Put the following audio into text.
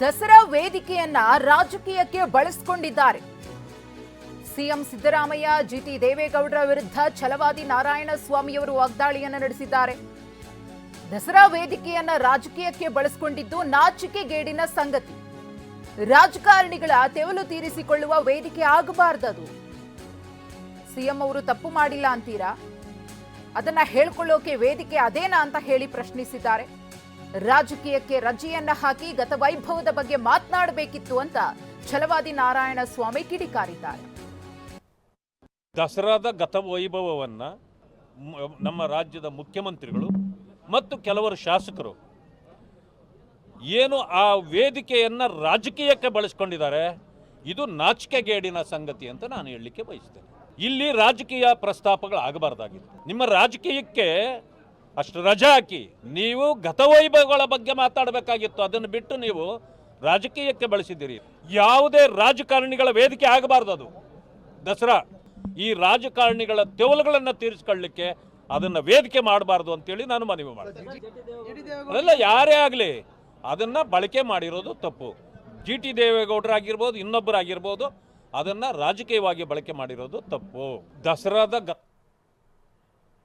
ದಸರಾ ವೇದಿಕೆಯನ್ನ ರಾಜಕೀಯಕ್ಕೆ ಬಳಸಿಕೊಂಡಿದ್ದಾರೆ. ಸಿಎಂ ಸಿದ್ದರಾಮಯ್ಯ, ಜಿಟಿ ದೇವೇಗೌಡರ ವಿರುದ್ಧ ಛಲವಾದಿ ನಾರಾಯಣಸ್ವಾಮಿಯವರು ವಾಗ್ದಾಳಿಯನ್ನು ನಡೆಸಿದ್ದಾರೆ. ದಸರಾ ವೇದಿಕೆಯನ್ನ ರಾಜಕೀಯಕ್ಕೆ ಬಳಸಿಕೊಂಡಿದ್ದು ನಾಚಿಕೆಗೇಡಿನ ಸಂಗತಿ. ರಾಜಕಾರಣಿಗಳ ತೆವಲು ತೀರಿಸಿಕೊಳ್ಳುವ ವೇದಿಕೆ ಆಗಬಾರ್ದದು. ಸಿಎಂ ಅವರು ತಪ್ಪು ಮಾಡಿಲ್ಲ ಅಂತೀರಾ? ಅದನ್ನ ಹೇಳ್ಕೊಳ್ಳೋಕೆ ವೇದಿಕೆ ಅದೇನಾ ಅಂತ ಹೇಳಿ ಪ್ರಶ್ನಿಸಿದ್ದಾರೆ. ರಾಜಕೀಯಕ್ಕೆ ರಜೆಯನ್ನ ಹಾಕಿ ಗತವೈಭವದ ಬಗ್ಗೆ ಮಾತನಾಡಬೇಕಿತ್ತು ಅಂತ ಛಲವಾದಿ ನಾರಾಯಣಸ್ವಾಮಿ ಕಿಡಿಕಾರಿದ್ದಾರೆ. ದಸರಾದ ಗತವೈಭವವನ್ನು ನಮ್ಮ ರಾಜ್ಯದ ಮುಖ್ಯಮಂತ್ರಿಗಳು ಮತ್ತು ಕೆಲವರು ಶಾಸಕರು ಏನು ಆ ವೇದಿಕೆಯನ್ನು ರಾಜಕೀಯಕ್ಕೆ ಬಳಸ್ಕೊಂಡಿದ್ದಾರೆ. ಇದು ನಾಚಿಕೆಗೇಡಿನ ಸಂಗತಿ ಅಂತ ನಾನು ಹೇಳಲಿಕ್ಕೆ ಬಯಸ್ತೇನೆ. ಇಲ್ಲಿ ರಾಜಕೀಯ ಪ್ರಸ್ತಾಪಗಳು ಆಗಬಾರ್ದಾಗಿತ್ತು. ನಿಮ್ಮ ರಾಜಕೀಯಕ್ಕೆ ಅಷ್ಟು ರಜೆ ಹಾಕಿ ನೀವು ಗತವೈಭವಗಳ ಬಗ್ಗೆ ಮಾತಾಡಬೇಕಾಗಿತ್ತು. ಅದನ್ನು ಬಿಟ್ಟು ನೀವು ರಾಜಕೀಯಕ್ಕೆ ಬಳಸಿದ್ದೀರಿ. ಯಾವುದೇ ರಾಜಕಾರಣಿಗಳ ವೇದಿಕೆ ಆಗಬಾರ್ದು ಅದು ದಸರಾ. ಈ ರಾಜಕಾರಣಿಗಳ ತೆವಲುಗಳನ್ನು ತೀರಿಸ್ಕೊಳ್ಳಿಕ್ಕೆ ಅದನ್ನು ವೇದಿಕೆ ಮಾಡಬಾರ್ದು ಅಂತೇಳಿ ನಾನು ಮನವಿ ಮಾಡ್ತೀನಿ. ಅದೆಲ್ಲ ಯಾರೇ ಆಗಲಿ ಅದನ್ನು ಬಳಕೆ ಮಾಡಿರೋದು ತಪ್ಪು. ಜಿಟಿ ದೇವೇಗೌಡರಾಗಿರ್ಬೋದು, ಇನ್ನೊಬ್ಬರಾಗಿರ್ಬೋದು, ಅದನ್ನು ರಾಜಕೀಯವಾಗಿ ಬಳಕೆ ಮಾಡಿರೋದು ತಪ್ಪು. ದಸರಾದ